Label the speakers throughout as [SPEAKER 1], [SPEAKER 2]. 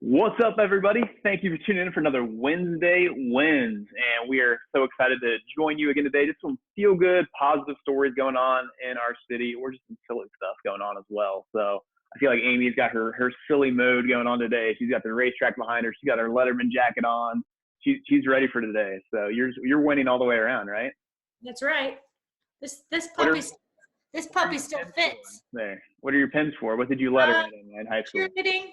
[SPEAKER 1] What's up, everybody? Thank you for tuning in for another Wednesday Wins. And we are so excited to join you again today. Just some feel good, positive stories going on in our city, or just some silly stuff going on as well. So I feel like Amy's got her silly mode going on today. She's got the racetrack behind her. She's got her Letterman jacket on. She's ready for today. So you're winning all the way around, right?
[SPEAKER 2] That's right. This puppy still fits.
[SPEAKER 1] There. What are your pins for? What did you Letterman in high school?
[SPEAKER 2] Cheerleading,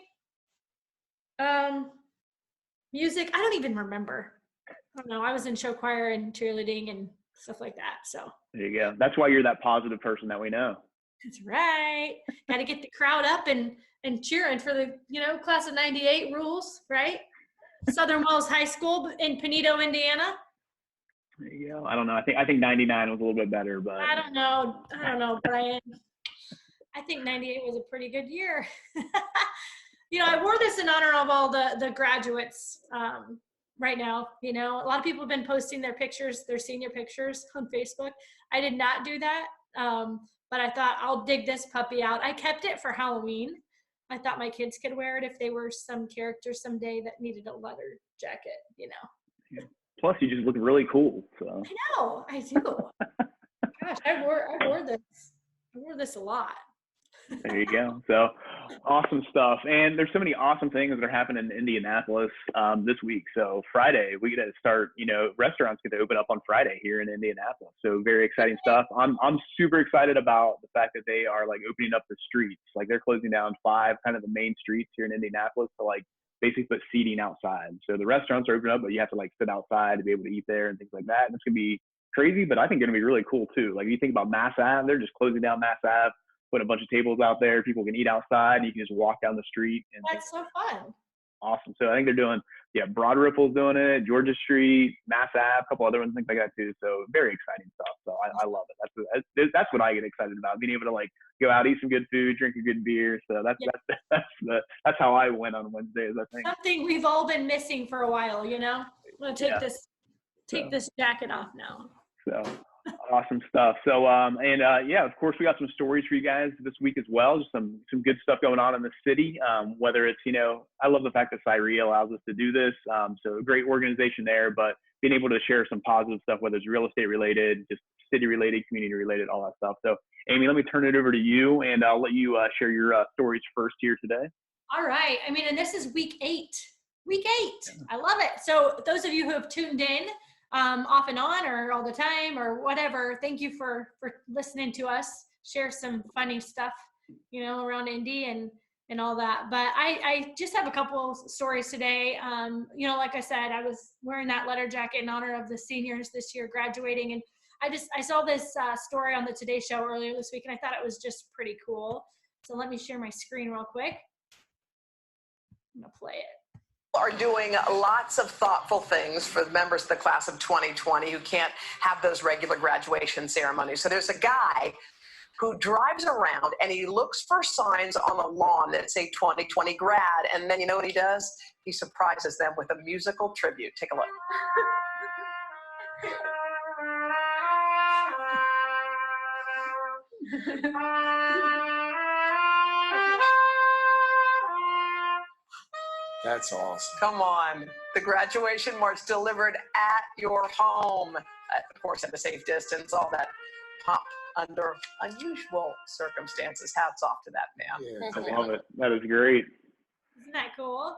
[SPEAKER 2] music. I don't even remember. I don't know. I was in show choir and cheerleading and stuff like that. So
[SPEAKER 1] there you go. That's why you're that positive person that we know.
[SPEAKER 2] that's right. Got to get the crowd up and cheering for the class of '98 rules, right? Southern Wells High School in Pinedo, Indiana.
[SPEAKER 1] There you go. I don't know. I think 99 was a little bit better, but
[SPEAKER 2] I don't know, Brian. I think '98 was a pretty good year. I wore this in honor of all the graduates right now. A lot of people have been posting their pictures, their senior pictures on Facebook. I did not do that, but I thought I'll dig this puppy out. I kept it for Halloween. I thought my kids could wear it if they were some character someday that needed a leather jacket,
[SPEAKER 1] Yeah. Plus, you just look really cool. So.
[SPEAKER 2] I know, I do. Gosh, I wore this. I wore this a lot.
[SPEAKER 1] There you go. So awesome stuff. And there's so many awesome things that are happening in Indianapolis this week. So Friday, we get to start, restaurants get to open up on Friday here in Indianapolis. So very exciting stuff. I'm super excited about the fact that they are opening up the streets. They're closing down 5 kind of the main streets here in Indianapolis to basically put seating outside. So the restaurants are opening up, but you have to sit outside to be able to eat there and things like that. And it's going to be crazy, but I think going to be really cool too. If you think about Mass Ave, they're just closing down Mass Ave. Put a bunch of tables out there. People can eat outside. You can just walk down the street. And
[SPEAKER 2] that's so fun.
[SPEAKER 1] Awesome. So I think they're doing, Broad Ripple's doing it, Georgia Street, Mass Ave, a couple other ones, things like that too. So very exciting stuff. So I love it. That's what I get excited about, being able to go out, eat some good food, drink a good beer. So that's how I went on Wednesdays, I think.
[SPEAKER 2] Something we've all been missing for a while, I'm gonna take this jacket off now.
[SPEAKER 1] So awesome stuff. So, of course, we got some stories for you guys this week as well. Just some good stuff going on in the city. Whether it's, I love the fact that Cyria allows us to do this. So a great organization there, but being able to share some positive stuff, whether it's real estate related, just city related, community related, all that stuff. So Amy, let me turn it over to you, and I'll let you share your stories first here today.
[SPEAKER 2] All right. And this is week 8. Week 8. I love it. So those of you who have tuned in, off and on or all the time or whatever, thank you for listening to us share some funny stuff around Indy and all that. But I just have a couple stories today. Like I said, I was wearing that letter jacket in honor of the seniors this year graduating, and I saw this story on the Today Show earlier this week, and I thought it was just pretty cool. So let me share my screen real quick. I'm gonna play it.
[SPEAKER 3] Are doing lots of thoughtful things for the members of the class of 2020 who can't have those regular graduation ceremonies. So there's a guy who drives around and he looks for signs on the lawn that say 2020 grad, and then you know what he does? He surprises them with a musical tribute. Take a look.
[SPEAKER 4] That's awesome.
[SPEAKER 3] Come on. The graduation march delivered at your home. Of course, at a safe distance, all that pomp under unusual circumstances. Hats off to that man.
[SPEAKER 1] Yeah, I love it. That is great.
[SPEAKER 2] Isn't that cool?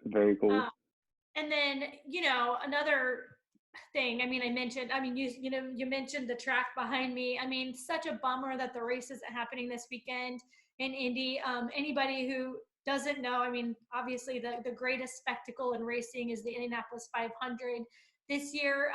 [SPEAKER 1] Very cool.
[SPEAKER 2] And then, another thing, you mentioned the track behind me. Such a bummer that the race isn't happening this weekend in Indy. Anybody who doesn't know, obviously the greatest spectacle in racing is the Indianapolis 500. This year,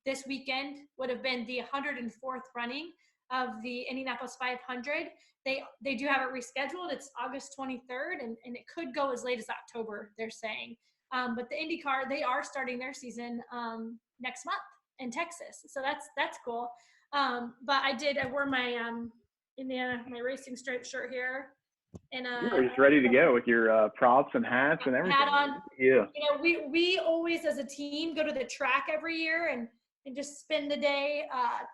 [SPEAKER 2] this weekend would have been the 104th running of the Indianapolis 500. They do have it rescheduled. It's August 23rd, and it could go as late as October, they're saying. But the IndyCar, they are starting their season next month in Texas. So that's cool. But I wore my Indiana, my racing stripe shirt here. And
[SPEAKER 1] you're just ready to go with your props and hats and everything.
[SPEAKER 2] Hat on.
[SPEAKER 1] Yeah.
[SPEAKER 2] We always as a team go to the track every year and just spend the day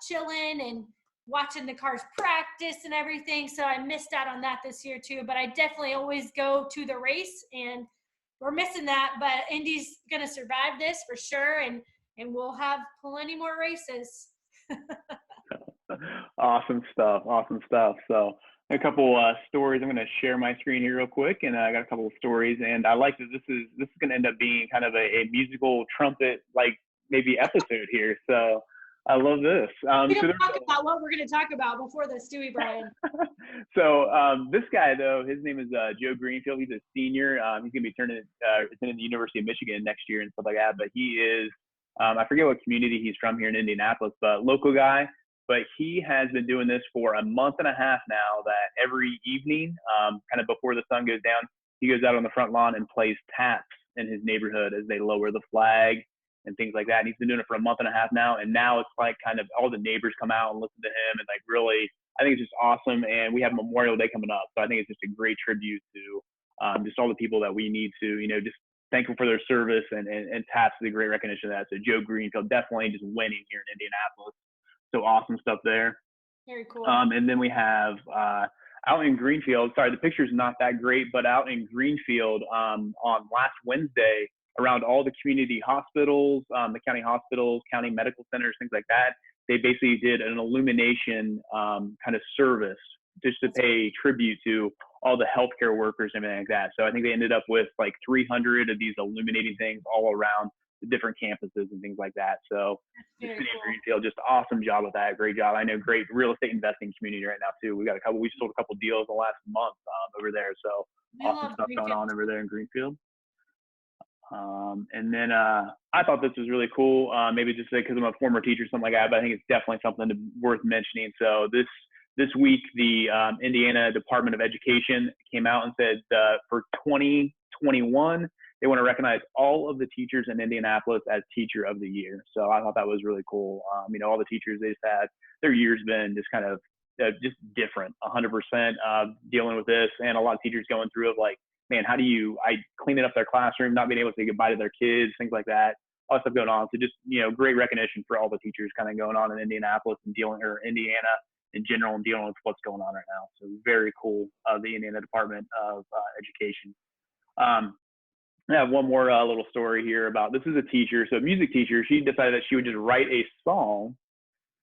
[SPEAKER 2] chilling and watching the cars practice and everything. So I missed out on that this year too. But I definitely always go to the race and we're missing that, but Indy's going to survive this for sure. And we'll have plenty more races.
[SPEAKER 1] Awesome stuff. Awesome stuff. So a couple stories. I'm going to share my screen here real quick, and I got a couple of stories. And I like that this is going to end up being kind of a musical trumpet like maybe episode here. So I love this.
[SPEAKER 2] We don't talk about what we're going to talk about before this, do we, Brian?
[SPEAKER 1] So this guy, though, his name is Joe Greenfield. He's a senior. He's going to be attending the University of Michigan next year and stuff like that. But he is, I forget what community he's from here in Indianapolis, but local guy. But he has been doing this for a month and a half now, that every evening, kind of before the sun goes down, he goes out on the front lawn and plays taps in his neighborhood as they lower the flag and things like that. And he's been doing it for a month and a half now. And now it's like kind of all the neighbors come out and listen to him, and like really, I think it's just awesome. And we have Memorial Day coming up. So I think it's just a great tribute to just all the people that we need to, just thankful for their service, and taps is a great recognition of that. So Joe Greenfield definitely just winning here in Indianapolis. So awesome stuff there.
[SPEAKER 2] Very cool.
[SPEAKER 1] And then we have out in Greenfield, sorry, the picture's not that great, but out in Greenfield on last Wednesday, around all the community hospitals, the county hospitals, county medical centers, things like that, they basically did an illumination kind of service just to pay tribute to all the healthcare workers and everything like that. So I think they ended up with like 300 of these illuminating things all around the different campuses and things like that. So the city of Greenfield, just awesome job with that. Great job. I know, great real estate investing community right now too. We sold a couple deals the last month over there. So awesome stuff going on over there in Greenfield. And then I thought this was really cool. Maybe just because I'm a former teacher, something like that, but I think it's definitely something worth mentioning. So this week, the Indiana Department of Education came out and said for 2021, they want to recognize all of the teachers in Indianapolis as Teacher of the Year. So I thought that was really cool. All the teachers, they just had their year's been just kind of just different, 100% dealing with this, and a lot of teachers going through of like, man, how do I cleaning up their classroom, not being able to say goodbye to their kids, things like that, all that stuff going on. So just, great recognition for all the teachers kind of going on in Indianapolis and Indiana in general, and dealing with what's going on right now. So very cool, the Indiana Department of Education. I have one more little story here about, this is a teacher, so a music teacher. She decided that she would just write a song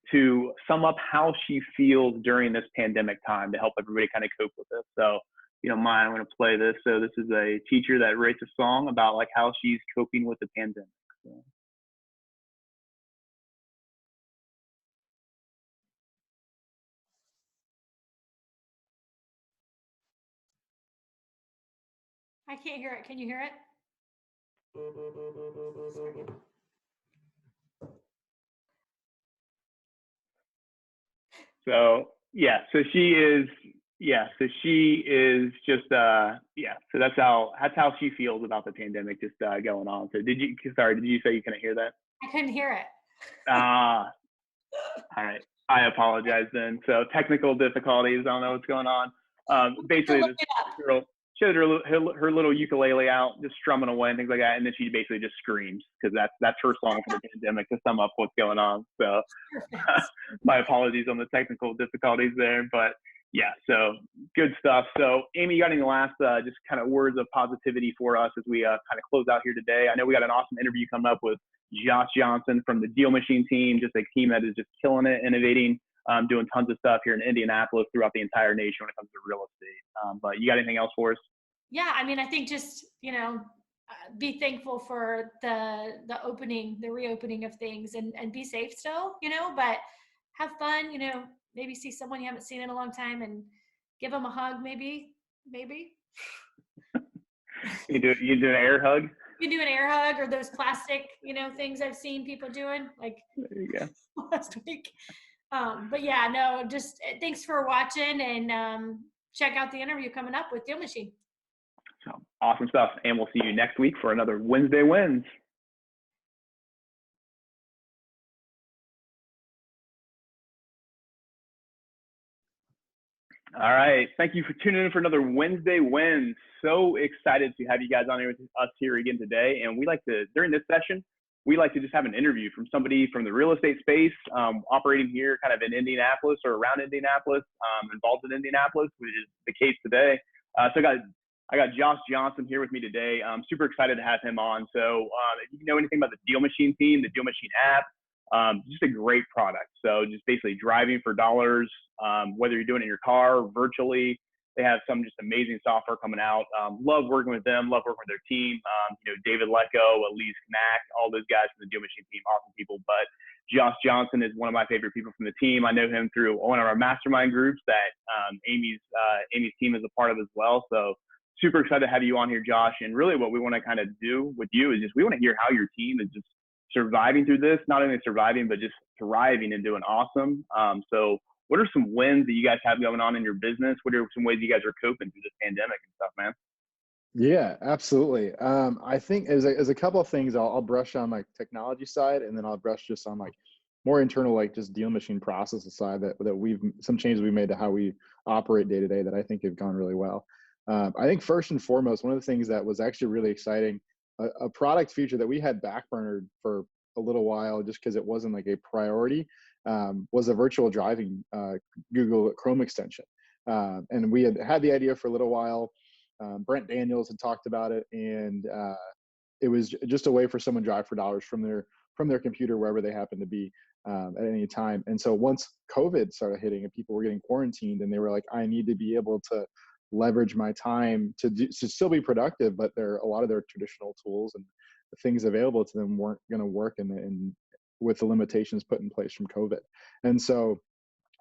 [SPEAKER 1] to sum up how she feels during this pandemic time to help everybody kind of cope with this. So, if you don't mind, I'm going to play this. So this is a teacher that writes a song about like how she's coping with the pandemic. So.
[SPEAKER 2] I can't hear it. Can you hear it?
[SPEAKER 1] So she is just so that's how she feels about the pandemic just going on. So did you say you couldn't hear that?
[SPEAKER 2] I couldn't hear it.
[SPEAKER 1] All right, I apologize then. So technical difficulties, I don't know what's going on. Basically this girl, she had her little ukulele out, just strumming away and things like that, and then she basically just screams, because that's her song for the pandemic to sum up what's going on. So my apologies on the technical difficulties there, but yeah, so good stuff. So Amy, you got any last just kind of words of positivity for us as we kind of close out here today? I know we got an awesome interview coming up with Josh Johnson from the Deal Machine team, just a team that is just killing it, innovating, doing tons of stuff here in Indianapolis, throughout the entire nation when it comes to real estate. But you got anything else for us?
[SPEAKER 2] Yeah, I think just, be thankful for the reopening of things, and be safe still, but have fun, maybe see someone you haven't seen in a long time and give them a hug, maybe.
[SPEAKER 1] You do an air hug?
[SPEAKER 2] You do an air hug, or those plastic, things I've seen people doing, like
[SPEAKER 1] there you go.
[SPEAKER 2] last week. But yeah, no, just thanks for watching, and check out the interview coming up with Deal Machine.
[SPEAKER 1] So awesome stuff. And we'll see you next week for another Wednesday Wins. All right. Thank you for tuning in for another Wednesday Wins. So excited to have you guys on here with us here again today. And during this session, we like to just have an interview from somebody from the real estate space, operating here kind of in Indianapolis or around Indianapolis, involved in Indianapolis, which is the case today. So I got I got Josh Johnson here with me today. I'm super excited to have him on. So if you know anything about the Deal Machine team, the Deal Machine app, just a great product. So just basically driving for dollars, whether you're doing it in your car, virtually. They have some just amazing software coming out. Love working with them. Love working with their team. David Lecko, Elise Knack, all those guys from the Deal Machine team, awesome people. But Josh Johnson is one of my favorite people from the team. I know him through one of our mastermind groups that Amy's team is a part of as well. So super excited to have you on here, Josh. And really what we want to kind of do with you is just we want to hear how your team is just surviving through this, not only surviving, but just thriving and doing awesome. So what are some wins that you guys have going on in your business? What are some ways you guys are coping through this pandemic and stuff, man?
[SPEAKER 4] Yeah, absolutely. I think as a couple of things, I'll brush on like technology side, and then I'll brush just on like more internal, like just Deal Machine processes side that some changes we made to how we operate day to day that I think have gone really well. I think first and foremost, one of the things that was actually really exciting, a product feature that we had backburnered for a little while just because it wasn't like a priority, was a virtual driving Google Chrome extension. And we had the idea for a little while. Brent Daniels had talked about it, and it was just a way for someone to drive for dollars from their computer wherever they happen to be at any time. And so once COVID started hitting and people were getting quarantined, and they were like, I need to be able to leverage my time to still be productive, but a lot of their traditional tools and the things available to them weren't going to work and with the limitations put in place from COVID. And so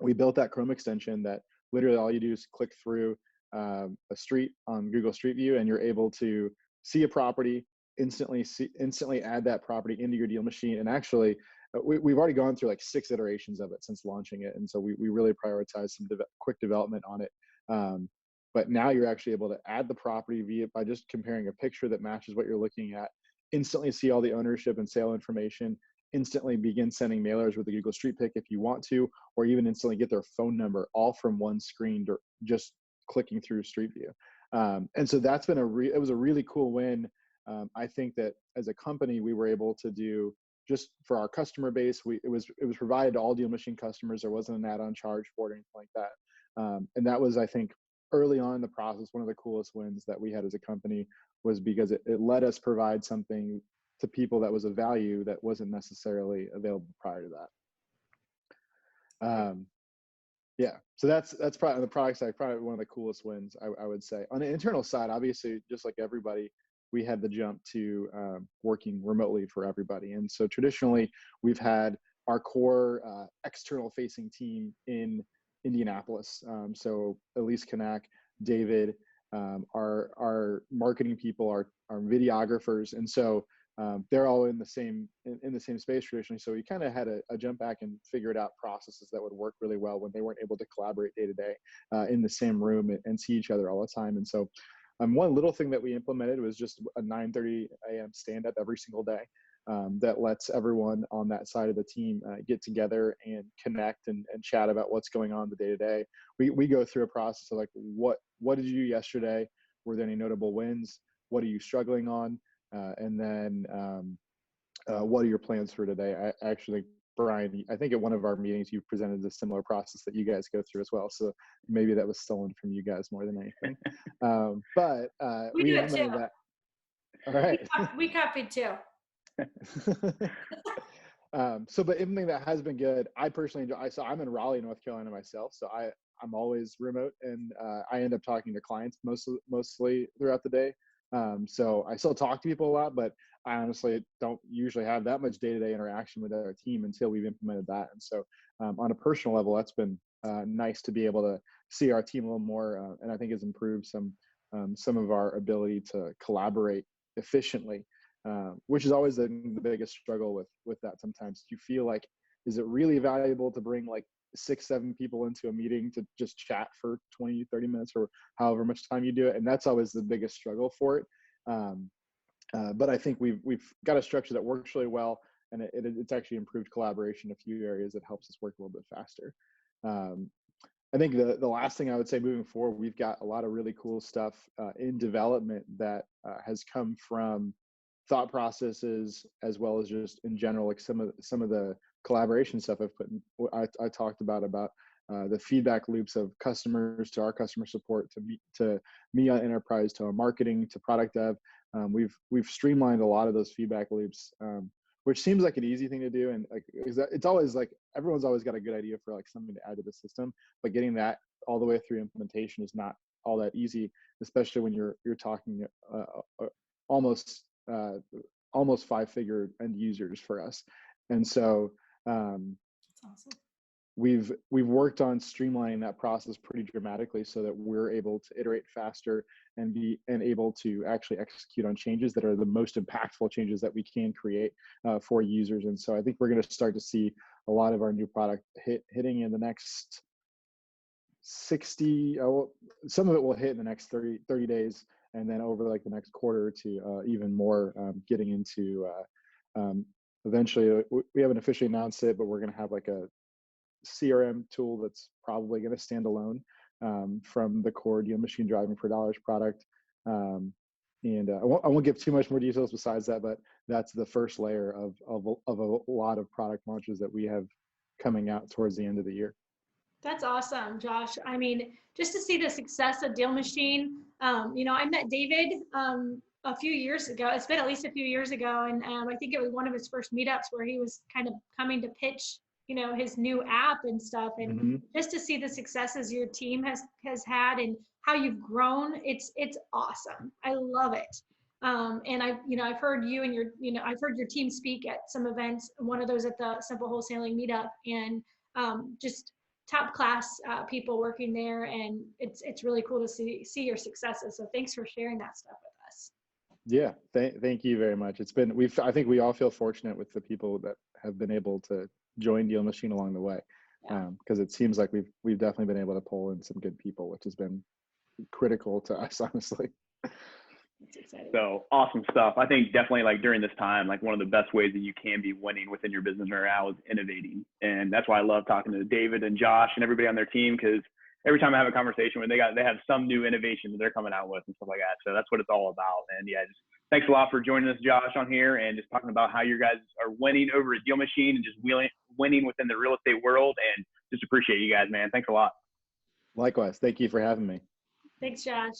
[SPEAKER 4] we built that Chrome extension that literally all you do is click through a street on Google Street View, and you're able to see a property, instantly add that property into your Deal Machine. And actually, we've already gone through like 6 iterations of it since launching it, and so we really prioritize some quick development on it. But now you're actually able to add the property by just comparing a picture that matches what you're looking at, instantly see all the ownership and sale information, instantly begin sending mailers with the Google Street Pick if you want to, or even instantly get their phone number all from one screen, just clicking through Street View. And so that's been it was a really cool win. I think that as a company, we were able to do just for our customer base, it was provided to all Deal Machine customers. There wasn't an add-on charge for it or anything like that. And that was, I think, early on in the process, one of the coolest wins that we had as a company was because it let us provide something to people that was of value that wasn't necessarily available prior to that. Yeah, so that's probably on the product side, probably one of the coolest wins, I would say. On the internal side, obviously, just like everybody, we had the jump to working remotely for everybody. And so traditionally, we've had our core external facing team in Indianapolis. So Elise Knack, David, our marketing people, our videographers. And so they're all in the same space traditionally. So we kind of had a jump back and figured out processes that would work really well when they weren't able to collaborate day to day in the same room and see each other all the time. And so one little thing that we implemented was just a 9:30 a.m. stand up every single day that lets everyone on that side of the team get together and connect and chat about what's going on the day to day. We go through a process of like, what did you do yesterday? Were there any notable wins? What are you struggling on? And then what are your plans for today? I actually, Brian, I think at one of our meetings, you presented a similar process that you guys go through as well. So maybe that was stolen from you guys more than anything. But
[SPEAKER 2] we do it too.
[SPEAKER 4] That. All right.
[SPEAKER 2] We copied too.
[SPEAKER 4] But implementing that has been good. I personally enjoy. So I'm in Raleigh, North Carolina myself. So I'm always remote, and I end up talking to clients mostly throughout the day. So I still talk to people a lot, but I honestly don't usually have that much day-to-day interaction with our team until we've implemented that. And so on a personal level, that's been nice to be able to see our team a little more, and I think has improved some of our ability to collaborate efficiently, which is always the biggest struggle with that. Sometimes you feel like, is it really valuable to bring like 6-7 people into a meeting to just chat for 20-30 minutes or however much time you do it? And that's always the biggest struggle for it. But I think we've got a structure that works really well, and it's actually improved collaboration in a few areas that helps us work a little bit faster. I think the last thing I would say moving forward, we've got a lot of really cool stuff in development that has come from thought processes, as well as just in general, like some of the collaboration stuff I talked about the feedback loops of customers to our customer support to me on enterprise to our marketing to product dev. We've streamlined a lot of those feedback loops, which seems like an easy thing to do. And like, it's always like, everyone's always got a good idea for like something to add to the system, but getting that all the way through implementation is not all that easy, especially when you're talking almost 5-figure end users for us. And so
[SPEAKER 2] That's awesome.
[SPEAKER 4] we've worked on streamlining that process pretty dramatically so that we're able to iterate faster and able to actually execute on changes that are the most impactful changes that we can create for users. And so I think we're going to start to see a lot of our new product hitting in the next 60, some of it will hit in the next 30 days, and then over like the next quarter to even more, getting into eventually, we haven't officially announced it, but we're going to have like a CRM tool that's probably going to stand alone from the core Deal Machine Driving for Dollars product. I won't give too much more details besides that, but that's the first layer of a lot of product launches that we have coming out towards the end of the year.
[SPEAKER 2] That's awesome, Josh. I mean, just to see the success of Deal Machine, I met David a few years ago. It's been at least a few years ago, and I think it was one of his first meetups where he was kind of coming to pitch, his new app and stuff. And just to see the successes your team has had and how you've grown, it's awesome. I love it. And I've heard you and I've heard your team speak at some events. One of those at the Simple Wholesaling meetup, and just top class people working there, and it's really cool to see your successes. So thanks for sharing that stuff with us.
[SPEAKER 4] Yeah, thank you very much. It's been I think we all feel fortunate with the people that have been able to join Deal Machine along the way, because it seems like we've definitely been able to pull in some good people, which has been critical to us, honestly.
[SPEAKER 1] So awesome stuff. I think definitely like during this time, like one of the best ways that you can be winning within your business right now is innovating. And that's why I love talking to David and Josh and everybody on their team, because every time I have a conversation with them, they have some new innovation that they're coming out with and stuff like that. So that's what it's all about. And yeah, just thanks a lot for joining us, Josh, on here and just talking about how you guys are winning over at Deal Machine and just winning within the real estate world. And just appreciate you guys, man. Thanks a lot.
[SPEAKER 4] Likewise. Thank you for having me.
[SPEAKER 2] Thanks, Josh.